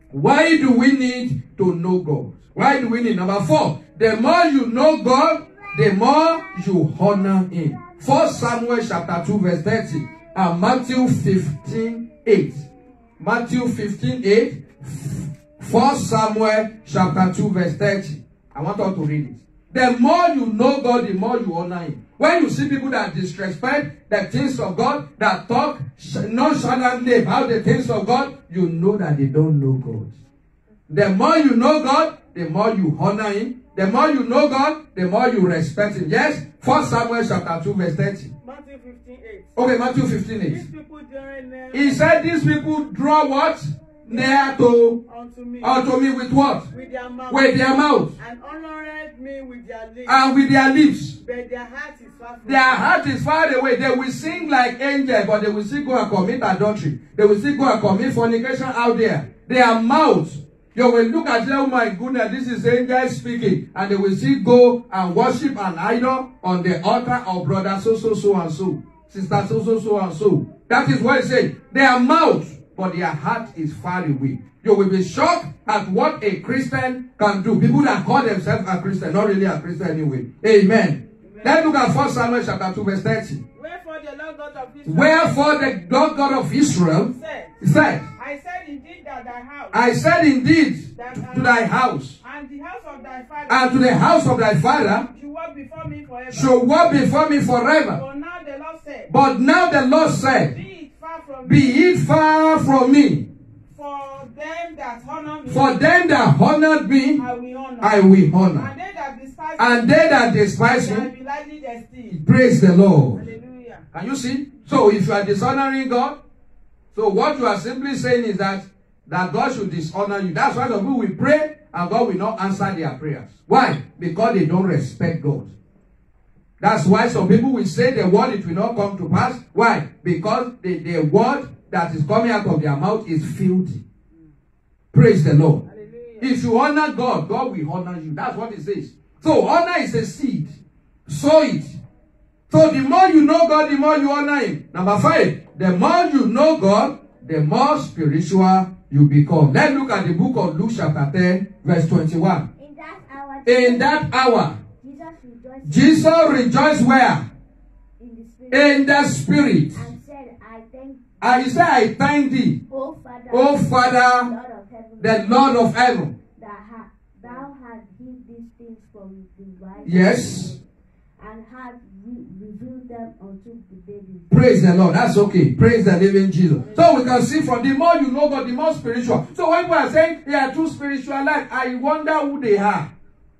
Why do we need to know God? Why do we need? Number 4. The more you know God, the more you honor him. 1 Samuel chapter 2 verse 30. And Matthew 15:8. Matthew 15:8. 1 Samuel chapter 2 verse 30. I want us to read it. The more you know God, the more you honor him. When you see people that disrespect the things of God, that talk nonchalantly about the things of God, you know that they don't know God. The more you know God, the more you honor him. The more you know God, the more you respect him. Yes? 1 Samuel chapter 2 verse 30. Matthew 15:8. Okay, Matthew 15:8. These people during He said these people draw what? Near to unto me with what? With their mouth. With their mouth. And honored me with their lips. And with their lips. But their heart is far from Their heart is far away. They will sing like angels, but they will still go and commit adultery. They will still go and commit fornication out there. Their mouths, you will look at them, oh my goodness, this is angels speaking. And they will still go and worship an idol on the altar of brother so and so. Sister so and so. That is what it says. Their mouth, but their heart is far away. You will be shocked at what a Christian can do. People that call themselves a Christian, not really a Christian anyway. Amen. Let's look at 1 Samuel chapter 2 verse 30. Wherefore the Lord God of Israel, God of Israel said, I said indeed that thy house, I said indeed to thy house, and the house of thy father, and to the house of thy father, should walk before me forever. shall walk before me forever. But now the Lord said, Be it far from me. it far from me. For them that honor me, For them that honored me, I will honor. I will honor. And they that despise And they that despise shall me, be lightly esteemed. praise the Lord. Hallelujah. Can you see? So if you are dishonoring God, so what you are simply saying is that God should dishonor you. That's why the people will pray and God will not answer their prayers. Why? Because they don't respect God. That's why some people will say the word, it will not come to pass. Why? Because the word that is coming out of their mouth is filthy. Praise the Lord. Hallelujah. If you honor God, God will honor you. That's what it says. So honor is a seed. Sow it. So the more you know God, the more you honor him. Number 5, the more you know God, the more spiritual you become. Let's look at the book of Luke chapter 10, verse 21. In that hour, Jesus rejoiced where? In the spirit. And he said, I thank thee, O Father, the Lord of heaven. Thou hast hid these things from the wise. Yes. And hast revealed them unto the babies. Praise the Lord. That's okay. Praise the living Jesus. So we can see from the more you know God, the more spiritual. So when people are saying they are too spiritual, like, I wonder who they are.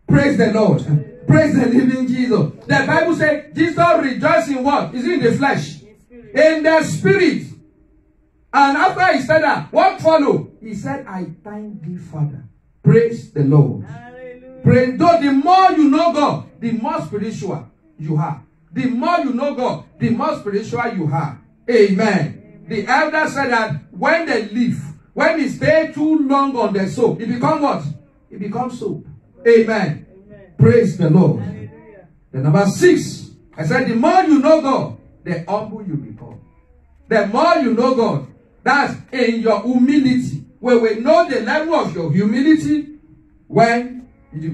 Praise the Lord. Praise the living Jesus. The Bible says Jesus rejoiced in what? Is it in the flesh? In the spirit. And after he said that, what followed? He said, I thank thee, Father. Praise the Lord. Praise God. The more you know God, the more spiritual you are. The more you know God, the more spiritual you are. Amen. The elder said that when they leave, when they stay too long on the soap, it becomes what? It becomes soap. Amen. Praise the Lord. The number 6, I said the more you know God, the humble you become. The more you know God, that's in your humility. we will know the level of your humility when you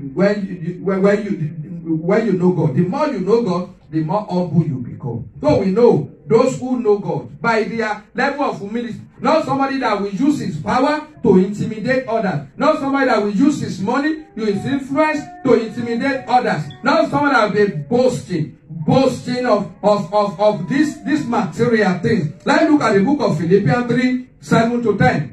know God. The more you know God, the more humble you become. So we know those who know God by their level of humility. Not somebody that will use his power to intimidate others. Not somebody that will use his money, his influence to intimidate others. Not somebody that will be boasting of this material things. Let's look at the book of Philippians 3:7-10.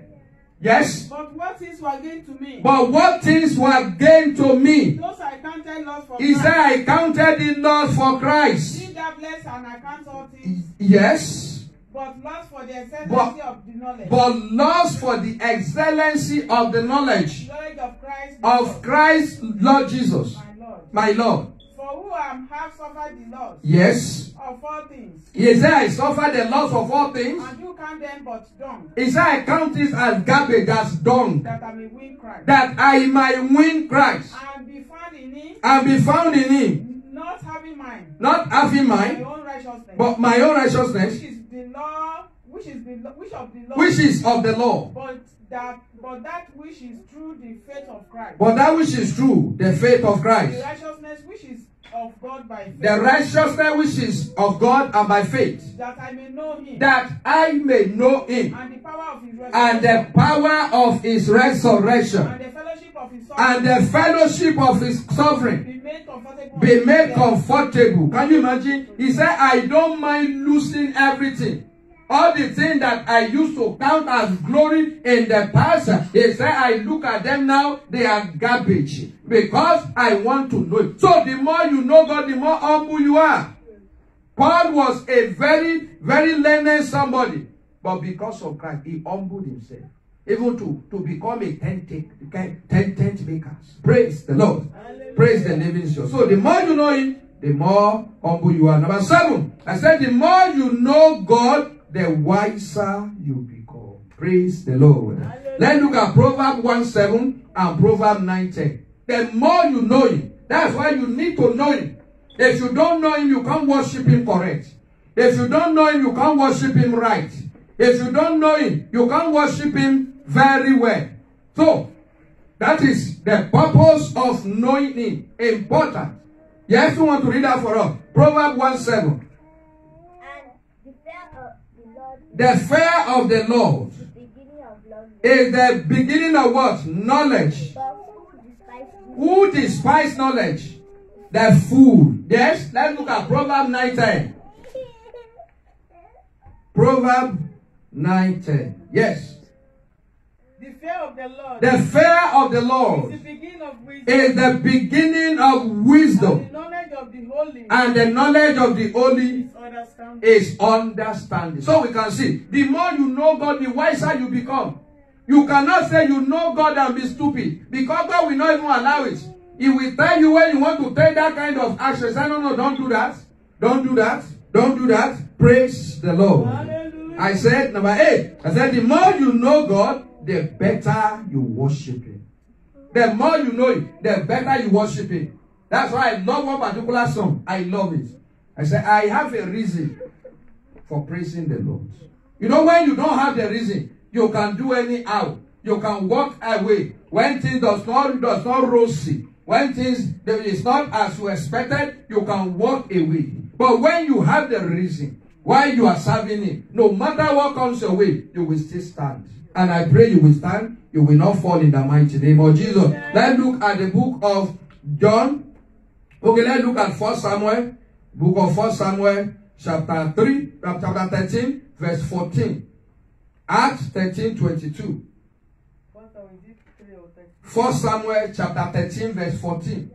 Yes. But what things were gained to me? But what things were gained to me? Those I counted loss for He Christ. said, I counted it loss for Christ. He that blessed and I count all things. Yes. But loss for the excellency of the knowledge. But loss for the excellency of the knowledge Knowledge of Christ. of Christ, Lord Jesus, My Lord. my Lord. For who have suffered the loss Yes. of all things. He said, I suffered the loss of all things. And you count them but dung. He said, I count it as garbage, as dung, That I may win Christ. that I might win Christ And be found in him. and be found in him, Not having mine. not having My mine, own righteousness. but my own righteousness, Which is the law. Which of the law. which is of the law. But that which is through the faith of Christ. But that which is true, the faith of The Christ. righteousness which is of God by faith. The righteousness which is of God and by faith. That I may know him. That I may know him. And the power of his resurrection. And the power of his resurrection. And the fellowship of his suffering. And the fellowship of his suffering. Be made comfortable. Be made comfortable. Can you imagine? He said, I don't mind losing everything. All the things that I used to count as glory in the past, he said, I look at them now, they are garbage. Because I want to know it. So the more you know God, the more humble you are. Paul was a very, very learned somebody. But because of Christ, he humbled himself. Even to become a tent maker. Praise the Lord. Hallelujah. Praise the living God. So the more you know him, the more humble you are. Number 7. I said the more you know God, the wiser you become. Praise the Lord. Hallelujah. Let's look at Proverbs 1:7 and Proverbs 9:10. The more you know him, that's why you need to know him. If you don't know him, you can't worship him correct. If you don't know him, you can't worship him right. If you don't know him, you can't worship him very well. So, that is the purpose of knowing him. Important. Yes, you want to read that for us. Proverbs 1:7. The fear of the Lord is the beginning of what? Knowledge. Who despise knowledge? The fool. Yes, let's look at Proverbs 9:10. Proverbs 9:10. Yes. The fear of the Lord. The fear of the Lord is the beginning of wisdom. is the beginning of wisdom. And the knowledge of the holy. And the knowledge of the holy understanding. is understanding. So we can see, the more you know God, the wiser you become. You cannot say you know God and be stupid. Because God will not even allow it. He will tell you when you want to take that kind of action. Say, no, don't do that. Don't do that. Don't do that. Praise the Lord. Hallelujah. I said, number 8. I said, the more you know God, the better you worship him. The more you know him, the better you worship him. That's why I love one particular song. I love it. I said, I have a reason for praising the Lord. You know, when you don't have the reason, you can do anyhow. You can walk away. When things does not rosy, when things is not as you expected, you can walk away. But when you have the reason why you are serving him, no matter what comes your way, you will still stand. And I pray you will stand. You will not fall in the mighty name of Jesus. Let's look at the book of John. Okay, let's look at 1 Samuel. Book of 1 Samuel, chapter 13, verse 14. Acts 13:22. 1 Samuel, chapter 13, verse 14.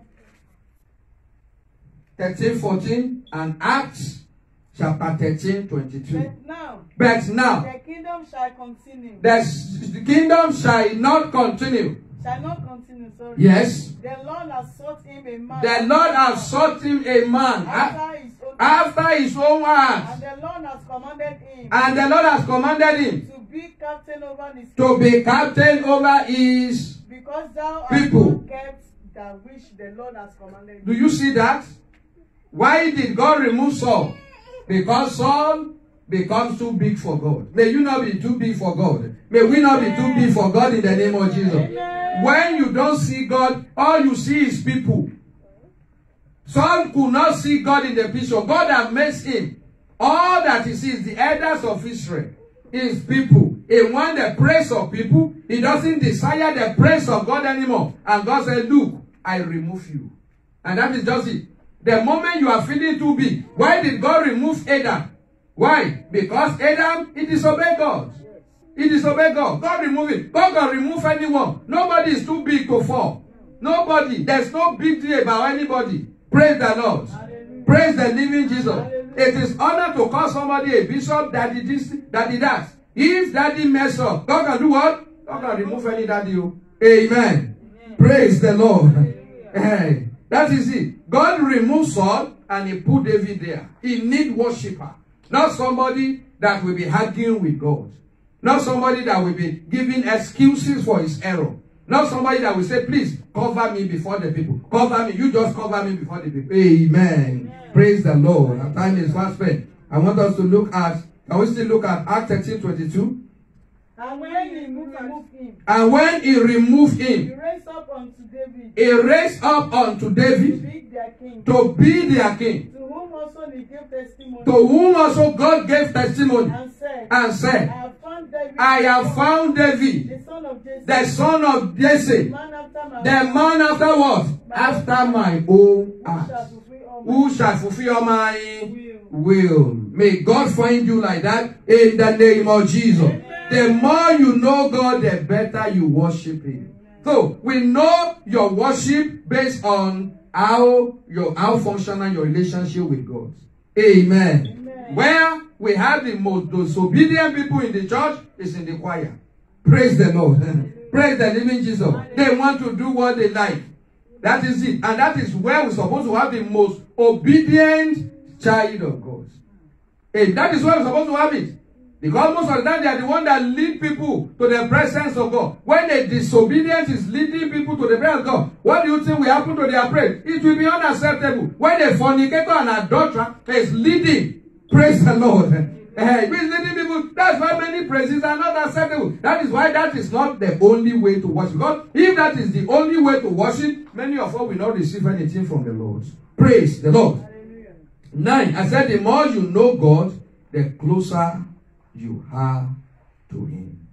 13:14 and Acts chapter 13:22. But now the kingdom shall continue. The kingdom shall not continue. Shall not continue, sorry. Yes. The Lord has sought him a man. The Lord has sought him a man after his own heart. And the Lord has commanded him. And the Lord has commanded him to be captain over his people. To be captain over his because thou people. hast kept that which the Lord has commanded. Do you see that? Why did God remove Saul? Because Saul becomes too big for God. May you not be too big for God. May we not be too big for God in the name of Jesus. When you don't see God, all you see is people. Saul could not see God in the picture. God has made him. All that he sees, the elders of Israel, is people. He wants the praise of people. He doesn't desire the praise of God anymore. And God said, look, I remove you. And that is just it. The moment you are feeling too big, why did God remove Adam? Why? Because Adam, he disobeyed God. He disobeyed God. God removed it. God can remove anyone. Nobody is too big to fall. Nobody. There's no big deal about anybody. Praise the Lord. Hallelujah. Praise the living Jesus. Hallelujah. It is honor to call somebody a bishop that did this, that did that. If daddy mess up, God can do what? God can remove any daddy. Amen. Amen. Praise the Lord. Hey, that is it. God removed Saul and he put David there. He need worshiper. Not somebody that will be arguing with God. Not somebody that will be giving excuses for his error. Not somebody that will say, please, cover me before the people. Cover me. You just cover me before the people. Amen. Amen. Praise the Lord. Our time is fast spent. I want us to look at, can we still look at Acts 13:22? And when he removed him. And when he removed him. He raised up unto David. He raised up unto David. To be their king. To be their king. To whom also he gave testimony. To whom also God gave testimony. And said, I have found David, the son of Jesse, the man after what? After my own heart. Who shall fulfill my will. May God find you like that in the name of Jesus. Amen. The more you know God, the better you worship him. So we know your worship based on how functional your relationship with God. Amen. Amen. Where we have the most disobedient people in the church is in the choir. Praise the Lord. Praise the living Jesus. They want to do what they like. That is it. And that is where we're supposed to have the most obedient child of God. And that is where we're supposed to have it. Because most of the time they are the one that lead people to the presence of God. When the disobedience is leading people to the presence of God, what do you think will happen to their praise? It will be unacceptable. When a fornicator and adulterer is leading, praise the Lord. Leading people, that's why many praises are not acceptable. That is why that is not the only way to worship God. If that is the only way to worship, many of us will not receive anything from the Lord. Praise the Lord. Hallelujah. 9. I said the more you know God, the closer you are to him.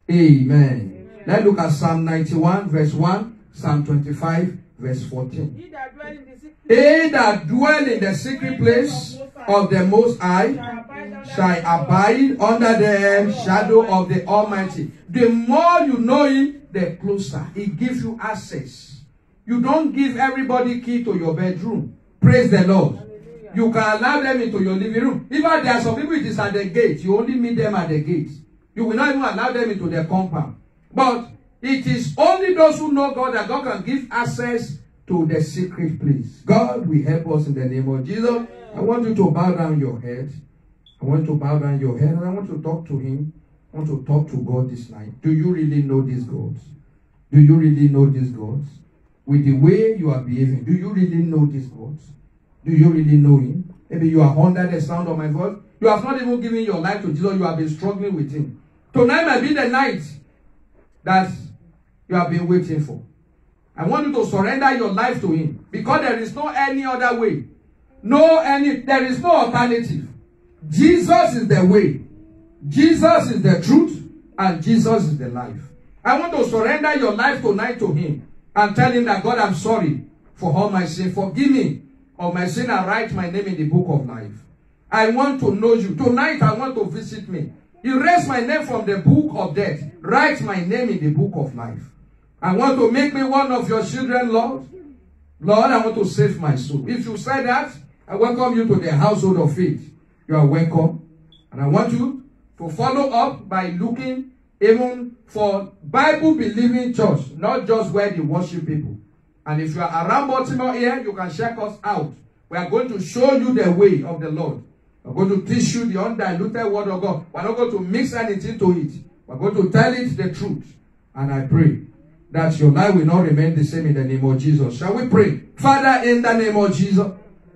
Amen. Amen. Let's look at Psalm 91 verse 1, Psalm 25 verse 14. He that dwell in the secret place of the Most High shall abide under the shadow of the Almighty. The more you know him, the closer. He gives you access. You don't give everybody key to your bedroom. Praise the Lord. You can allow them into your living room. Even there are some people, it is at the gate. You only meet them at the gate. You will not even allow them into their compound. But it is only those who know God that God can give access to the secret place. God will help us in the name of Jesus. I want you to bow down your head. I want you to bow down your head and I want to talk to him. I want to talk to God this night. Do you really know this God? Do you really know this God? With the way you are behaving, do you really know this God? Do you really know him? Maybe you are under the sound of my voice. You have not even given your life to Jesus. You have been struggling with him. Tonight might be the night that you have been waiting for. I want you to surrender your life to him. Because there is no any other way. There is no alternative. Jesus is the way. Jesus is the truth. And Jesus is the life. I want to surrender your life tonight to him. And tell him that God, I'm sorry for all my sin. Forgive me of my sin and write my name in the book of life. I want to know you. Tonight I want to visit me. Erase my name from the book of death. Write my name in the book of life. I want to make me one of your children, Lord. Lord, I want to save my soul. If you say that, I welcome you to the household of faith. You are welcome. And I want you to follow up by looking even for Bible-believing church, not just where they worship people. And if you are around Baltimore here, you can check us out. We are going to show you the way of the Lord. We are going to teach you the undiluted word of God. We are not going to mix anything to it. We are going to tell it the truth. And I pray that your life will not remain the same in the name of Jesus. Shall we pray? Father, in the name of Jesus,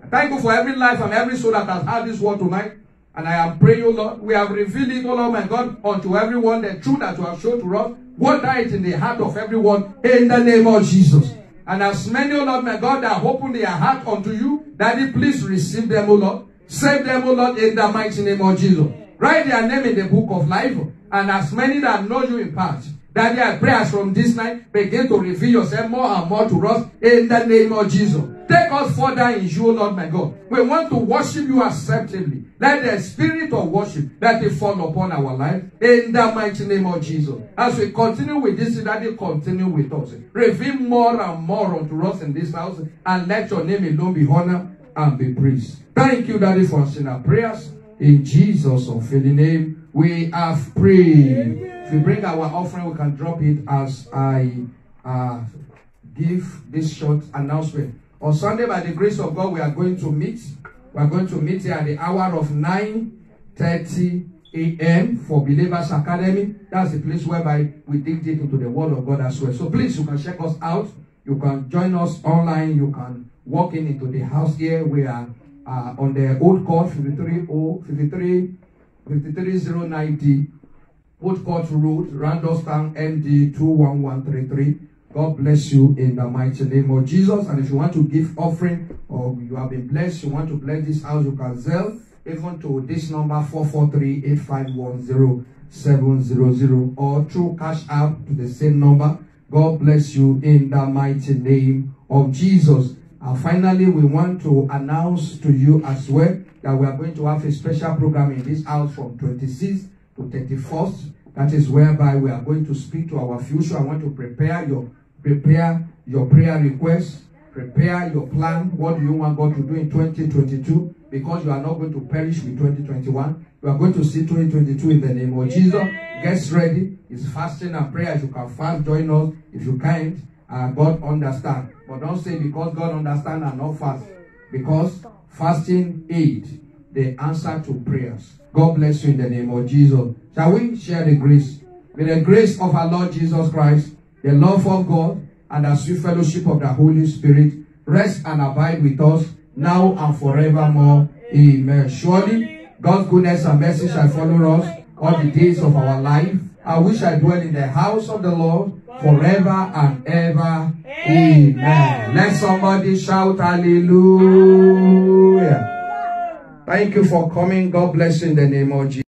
I thank you for every life and every soul that has heard this word tonight. And I am praying, O Lord, we have revealed it, O Lord my God, unto everyone, the truth that you have shown to us. Water it in the heart of everyone in the name of Jesus. And as many, O Lord my God, that open their heart unto you, Daddy, please receive them, O Lord. Save them, O Lord, in the mighty name of Jesus. Write their name in the book of life. And as many that know you in part, Daddy, I pray as from this night, begin to reveal yourself more and more to us in the name of Jesus. Take us further in you, Lord my God. We want to worship you acceptably. Let the spirit of worship, let it fall upon our life in the mighty name of Jesus. As we continue with this, Daddy, continue with us. Reveal more and more unto us in this house, and let your name alone be honored and be praised. Thank you, Daddy, for answering our prayers. In Jesus' unfailing name, we have prayed. If we bring our offering, we can drop it as I give this short announcement. On Sunday, by the grace of God, we are going to meet. We are going to meet here at the hour of 9:30 a.m. for Believers Academy. That's the place whereby we dig deep into the Word of God as well. So please, you can check us out. You can join us online. You can walk into the house here. We are on the Old Court, 53090 Old Court Road, Randallstown, ND 21133. God bless you in the mighty name of Jesus. And if you want to give offering, or you have been blessed, you want to bless this house, you can Zelle even to this number 443-8510700, or through Cash App to the same number. God bless you in the mighty name of Jesus. And finally, we want to announce to you as well that we are going to have a special program in this house from 26th to 31st. That is whereby we are going to speak to our future. I want to prepare your prayer requests, prepare your plan. What do you want God to do in 2022? Because you are not going to perish with 2021. You are going to see 2022 in the name of Jesus. Get ready. It's fasting and prayer. If you can fast, join us. If you can't, God understand. But don't say because God understand and not fast. Because fasting aid the answer to prayers. God bless you in the name of Jesus. Shall we share the grace? May the grace of our Lord Jesus Christ, the love of God, and the sweet fellowship of the Holy Spirit rest and abide with us now and forevermore. Amen. Surely God's goodness and mercy shall follow us all the days of our life, and we shall dwell in the house of the Lord forever and ever. Amen. Let somebody shout hallelujah. Thank you for coming. God bless you in the name of Jesus.